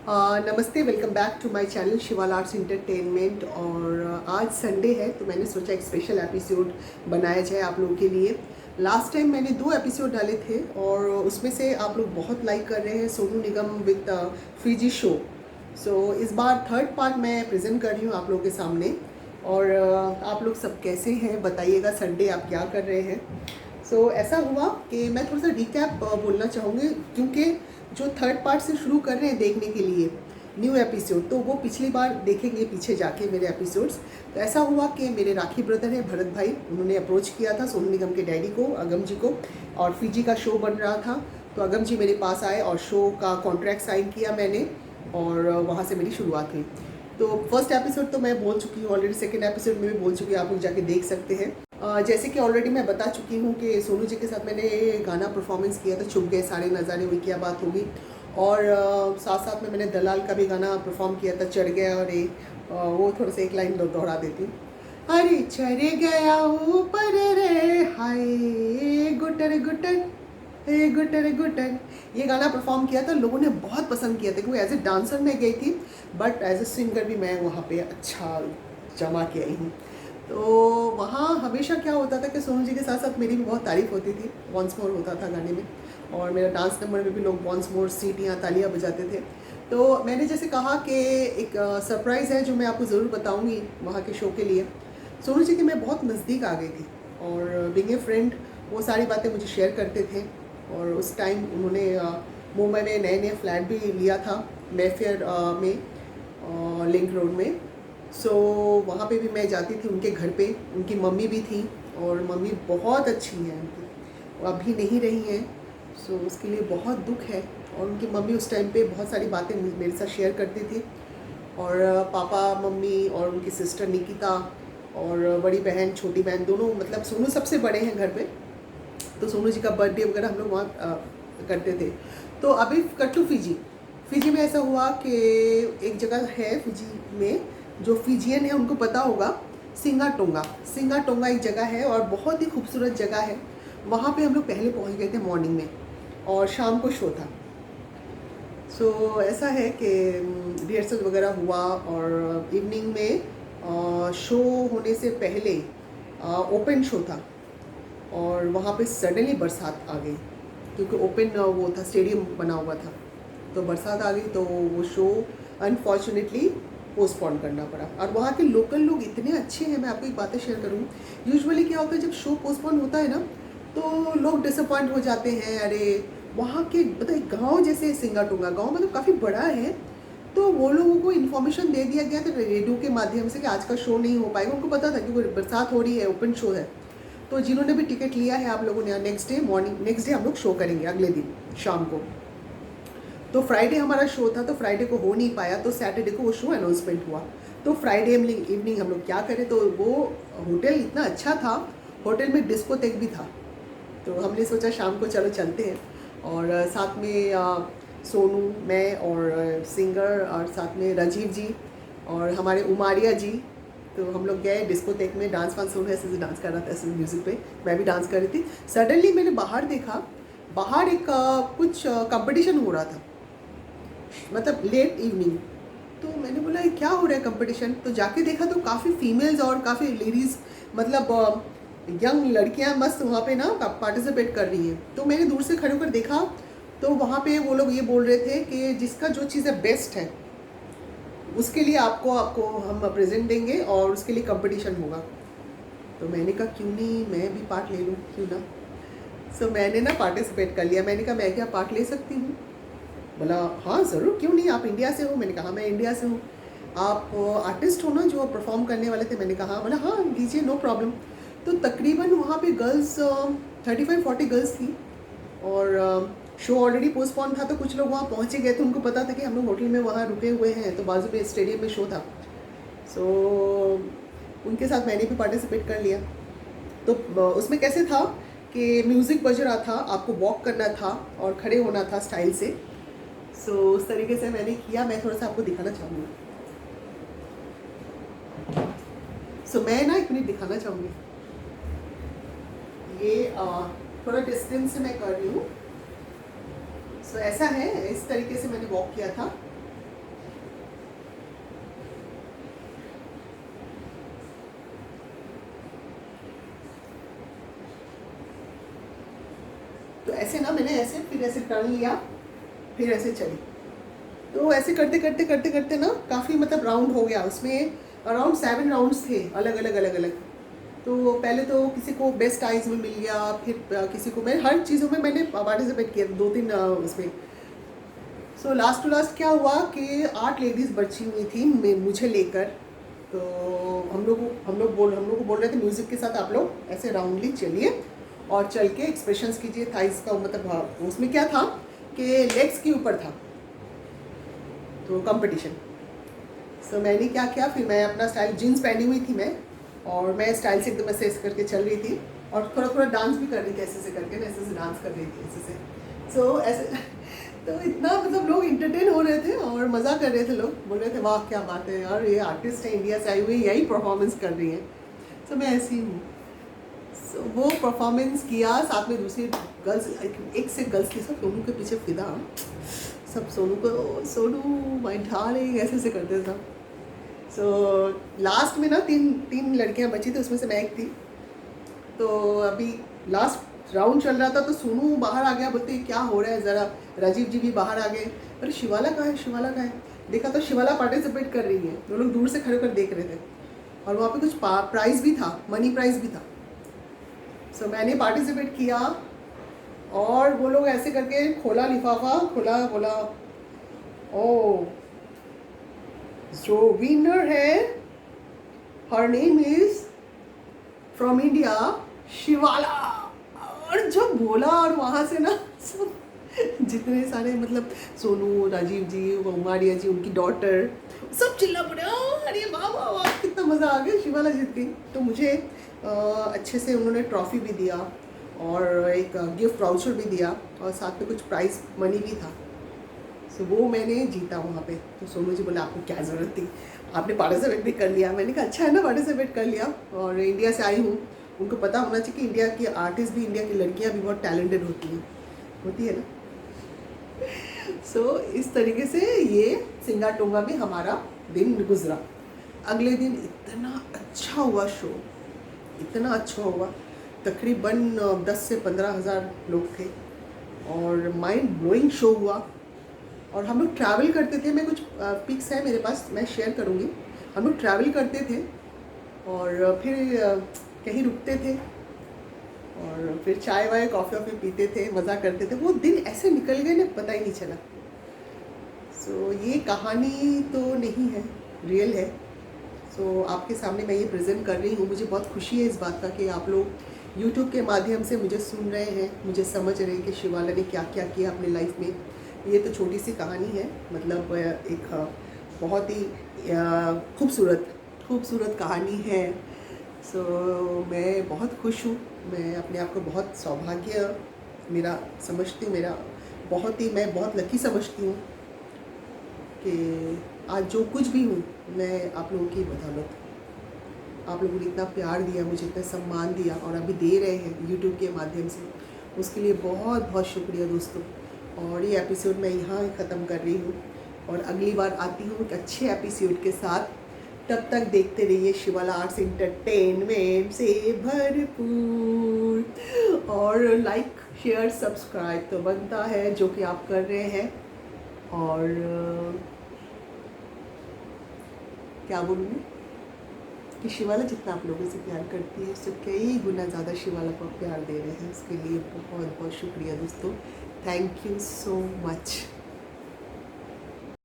नमस्ते, welcome back to my channel Shival arts entertainment. और आज संडे है तो मैंने सोचा एक स्पेशल एपिसोड बनाया जाए आप लोगों के लिए। लास्ट टाइम मैंने 2 एपिसोड डाले थे और उसमें से आप लोग बहुत लाइक कर रहे हैं Sonu Nigam with Fiji show. सो इस बार थर्ड पार्ट मैं प्रेजेंट कर रही हूँ आप लोगों के सामने। और आप लोग सब कैसे हैं बताइएगा, संडे आप क्या कर रहे हैं। ऐसा हुआ कि मैं थोड़ा सा रिकैप बोलना चाहूँगी, क्योंकि जो थर्ड पार्ट से शुरू कर रहे हैं देखने के लिए न्यू एपिसोड, तो वो पिछली बार देखेंगे पीछे जाके मेरे एपिसोड्स। तो ऐसा हुआ कि मेरे राखी ब्रदर हैं भरत भाई, उन्होंने अप्रोच किया था सोनू निगम के डैडी को, अगम जी को, और फीजी का शो बन रहा था। तो अगम जी मेरे पास आए और शो का कॉन्ट्रैक्ट साइन किया मैंने, और वहाँ से मेरी शुरुआत हुई। तो फर्स्ट एपिसोड तो मैं बोल चुकी हूँ ऑलरेडी, सेकेंड एपिसोड में भी बोल चुकी हूँ, आप लोग जाके देख सकते हैं। जैसे कि ऑलरेडी मैं बता चुकी हूँ कि सोनू जी के साथ मैंने गाना परफॉर्मेंस किया था, छुप गए सारे नज़ारे, वही क्या बात होगी। और साथ साथ में मैंने दलाल का भी गाना परफॉर्म किया था, चढ़ गया, और वो थोड़ा सा एक लाइन दोहरा देती हूँ। अरे चढ़ गया ऊपर रे हाय गुटर गुटर हे गुटर गुटर, ये गाना परफॉर्म किया था। लोगों ने बहुत पसंद किया था, क्योंकि एज ए डांसर मैं गई थी, बट एज ए सिंगर भी मैं वहाँ पे अच्छा जमा के आई हूँ। तो वहाँ हमेशा क्या होता था कि सोनू जी के साथ साथ मेरी भी बहुत तारीफ़ होती थी, वंस मोर होता था गाने में, और मेरा डांस नंबर में भी लोग वंस मोर सीटियाँ तालियाँ बजाते थे। तो मैंने जैसे कहा कि एक सरप्राइज़ है जो मैं आपको ज़रूर बताऊँगी वहाँ के शो के लिए। सोनू जी के मैं बहुत नज़दीक आ गई थी, और बीइंग ए फ्रेंड वो सारी बातें मुझे शेयर करते थे। और उस टाइम उन्होंने मुंबई में नए नए फ्लैट भी लिया था, मेफेयर में, लिंक रोड में। वहाँ पे भी मैं जाती थी उनके घर पे, उनकी मम्मी भी थी, और मम्मी बहुत अच्छी हैं उनकी, वो अभी नहीं रही हैं। उसके लिए बहुत दुख है। और उनकी मम्मी उस टाइम पे बहुत सारी बातें मेरे साथ शेयर करती थी। और पापा मम्मी और उनकी सिस्टर निकिता और बड़ी बहन छोटी बहन दोनों, मतलब सोनू सबसे बड़े हैं घर पे। तो सोनू जी का बर्थडे वगैरह हम लोग वहाँ करते थे। तो अभी कट टू फीजी। फीजी में ऐसा हुआ कि एक जगह है फीजी में, जो फीजियन है उनको पता होगा, सिंगाटोंगा। सिंगाटोंगा एक जगह है और बहुत ही खूबसूरत जगह है। वहाँ पे हम लोग पहले पहुँच गए थे मॉर्निंग में, और शाम को शो था। ऐसा है कि रिहर्सल वगैरह हुआ, और इवनिंग में शो होने से पहले ओपन शो था, और वहाँ पे सडनली बरसात आ गई, क्योंकि ओपन वो था, स्टेडियम बना हुआ था। तो बरसात आ गई, तो वो शो अनफॉर्चुनेटली पोस्टपोन करना पड़ा। और वहाँ के लोकल लोग इतने अच्छे हैं, मैं आपको एक बातें शेयर करूँ। यूजुअली क्या होता है जब शो पोस्टपोन होता है ना, तो लोग डिसअपॉइंट हो जाते हैं। अरे वहाँ के मतलब गाँव, जैसे सिंगाटोंगा गाँव मतलब काफ़ी बड़ा है, तो वो लोगों को इन्फॉर्मेशन दे दिया गया था रेडियो के माध्यम से कि आज का शो नहीं हो पाएगा। उनको पता था कि वो बरसात हो रही है, ओपन शो है। तो जिन्होंने भी टिकट लिया है आप लोगों ने, नेक्स्ट डे हम लोग शो करेंगे अगले दिन शाम को। तो फ्राइडे हमारा शो था, तो फ्राइडे को हो नहीं पाया, तो सैटरडे को वो शो अनाउंसमेंट हुआ। तो फ्राइडे इवनिंग हम लोग क्या करें, तो वो होटल इतना अच्छा था, होटल में डिस्कोटेक भी था। तो हमने सोचा शाम को चलो चलते हैं, और साथ में सोनू, मैं और सिंगर, और साथ में राजीव जी और हमारे उमारिया जी। तो हम लोग गए डिस्कोटेक में, डांस वांस सोनू ऐसे डांस कर रहा था, ऐसे म्यूज़िक पे मैं भी डांस कर रही थी। सडनली मैंने बाहर देखा, बाहर एक कुछ कंपटीशन हो रहा था, मतलब लेट इवनिंग। तो मैंने बोला ये क्या हो रहा है कंपटीशन। तो जाके देखा तो काफ़ी फीमेल्स और काफ़ी लेडीज़, मतलब यंग लड़कियां मस्त वहाँ पे ना पार्टिसिपेट कर रही हैं। तो मैंने दूर से खड़े होकर देखा, तो वहाँ पे वो लोग ये बोल रहे थे कि जिसका जो चीज़ है बेस्ट है उसके लिए आपको हम प्रेजेंट देंगे, और उसके लिए कंपटीशन होगा। तो मैंने कहा क्यों नहीं, मैं भी पार्ट ले लूँ, क्यों ना। मैंने ना पार्टिसिपेट कर लिया। मैंने कहा मैं क्या पार्ट ले सकती हूँ। बोला हाँ ज़रूर, क्यों नहीं, आप इंडिया से हो। मैंने कहा मैं इंडिया से हूँ। आप आर्टिस्ट हो ना जो परफॉर्म करने वाले थे। मैंने कहा, बोला हाँ लीजिए, नो प्रॉब्लम। तो तकरीबन वहाँ पे गर्ल्स 35-40 गर्ल्स थी, और शो ऑलरेडी पोस्टपोन था, तो कुछ लोग वहाँ पहुँचे गए थे। उनको पता था कि हम लोग होटल में वहाँ रुके हुए हैं, तो बाजू में स्टेडियम में शो था। उनके साथ मैंने भी पार्टिसिपेट कर लिया। तो उसमें कैसे था कि म्यूज़िक बज रहा था, आपको वॉक करना था और खड़े होना था स्टाइल से। उस तरीके से मैंने किया। मैं थोड़ा सा आपको दिखाना चाहूँगी। मैं ना एक मिनट दिखाना चाहूँगी। ये थोड़ा डिस्टेंस से मैं कर रही हूँ। ऐसा है, इस तरीके से मैंने वॉक किया था। ऐसे ना मैंने ऐसे फिर ऐसे टर्न लिया, फिर ऐसे चली। तो ऐसे करते करते करते करते ना काफ़ी मतलब राउंड हो गया। उसमें अराउंड 7 राउंड्स थे अलग अलग। तो पहले तो किसी को बेस्ट आइज में मिल गया, फिर किसी को, मैं हर चीज़ों में मैंने पार्टिसिपेट किया 2-3 उसमें। सो लास्ट टू लास्ट क्या हुआ कि 8 लेडीज़ बची हुई थी मुझे लेकर। तो हम लोग को बोल रहे थे म्यूज़िक के साथ आप लोग ऐसे राउंडली चलिए और चल के एक्सप्रेशंस कीजिए थाइस का, मतलब उसमें क्या था कि लेग्स के ऊपर था तो कंपटीशन। सो मैंने क्या किया, फिर मैं अपना स्टाइल, जीन्स पहनी हुई थी मैं, और मैं स्टाइल से एकदम ऐसे करके चल रही थी और थोड़ा थोड़ा डांस भी कर रही थी ऐसे से करके, मैं ऐसे से डांस कर रही थी ऐसे से। सो ऐसे तो इतना मतलब लोग इंटरटेन हो रहे थे और मज़ा कर रहे थे, लोग बोल रहे थे वाह क्या बात है यार, ये आर्टिस्ट है इंडिया से आई हुई, यही परफॉर्मेंस कर रही है। सो मैं ऐसी हूँ। सो वो परफॉर्मेंस किया, साथ में दूसरी गर्ल्स, एक से गर्ल्स थी सब सोनू के पीछे फिदा, सब सोनू को, सोनू माय डार्लिंग ऐसे से करते सब। सो लास्ट में ना तीन लड़कियां बची थी, उसमें से मैं एक थी। तो अभी लास्ट राउंड चल रहा था तो सोनू बाहर आ गया, बोलते क्या हो रहा है ज़रा, राजीव जी भी बाहर आ गए, अरे शिवाला कहाँ है, शिवाला कहाँ है। देखा तो शिवाला पार्टिसिपेट कर रही है, वो लोग दूर से खड़े होकर देख रहे थे और वहाँ पे कुछ प्राइज़ भी था, मनी प्राइज़ भी था। सो मैंने पार्टिसिपेट किया और वो लोग ऐसे करके खोला लिफाफा, खोला, बोला ओ जो विनर है her name is from India Shivala. और जब बोला और वहाँ से ना सब जितने सारे मतलब सोनू, राजीव जी, उमारिया जी, उनकी डॉटर, सब चिल्ला पड़े, अरे वाह वाह वाह कितना मज़ा आ गया, शिवाला जीत गई। तो मुझे अच्छे से उन्होंने ट्रॉफ़ी भी दिया और एक गिफ्ट वाउचर भी दिया और साथ में कुछ प्राइज़ मनी भी था। सो वो मैंने जीता वहाँ पे। तो सोनू जी बोले आपको क्या ज़रूरत थी, आपने पार्टिसिपेट भी कर लिया। मैंने कहा अच्छा है ना, पार्टिसिपेट कर लिया, और इंडिया से आई हूँ, उनको पता होना चाहिए कि इंडिया की आर्टिस्ट भी, इंडिया की लड़कियाँ भी बहुत टैलेंटेड होती है ना। सो इस तरीके से ये सिंगा टोंगा में हमारा दिन गुजरा। अगले दिन इतना अच्छा हुआ शो, इतना अच्छा हुआ, तकरीबन 10 से 15 हज़ार लोग थे और माइंड ब्लोइंग शो हुआ। और हम लोग ट्रैवल करते थे, मैं कुछ पिक्स है मेरे पास, मैं शेयर करूँगी। हम लोग ट्रैवल करते थे और फिर कहीं रुकते थे और फिर चाय वाय कॉफ़ी वॉफ़ी पीते थे, मज़ा करते थे। वो दिन ऐसे निकल गए ना, पता ही नहीं चला। सो ये कहानी तो नहीं है, रियल है। सो आपके सामने मैं ये प्रेजेंट कर रही हूँ। मुझे बहुत खुशी है इस बात का कि आप लोग यूट्यूब के माध्यम से मुझे सुन रहे हैं, मुझे समझ रहे हैं कि शिवाला ने क्या क्या किया अपनी लाइफ में। ये तो छोटी सी कहानी है, मतलब एक बहुत ही खूबसूरत कहानी है। सो मैं बहुत खुश हूँ, मैं अपने आप को बहुत सौभाग्य मेरा समझती हूँ, मैं बहुत लकी समझती हूँ कि आज जो कुछ भी हूँ मैं आप लोगों की बदौलत। आप लोगों ने इतना प्यार दिया, मुझे इतना सम्मान दिया और अभी दे रहे हैं यूट्यूब के माध्यम से, उसके लिए बहुत बहुत शुक्रिया दोस्तों। और ये एपिसोड मैं यहाँ ख़त्म कर रही हूँ और अगली बार आती हूँ एक अच्छे एपिसोड के साथ। तब तक देखते रहिए शिवाला आर्ट्स एंटरटेनमेंट से भरपूर, और लाइक शेयर सब्सक्राइब तो बनता है, जो कि आप कर रहे हैं। और क्या बोलूँगी कि शिवाला जितना आप लोगों से प्यार करती है, उससे कई गुना ज़्यादा शिवाला को प्यार दे रहे हैं, उसके लिए बहुत बहुत शुक्रिया दोस्तों। Thank you so much.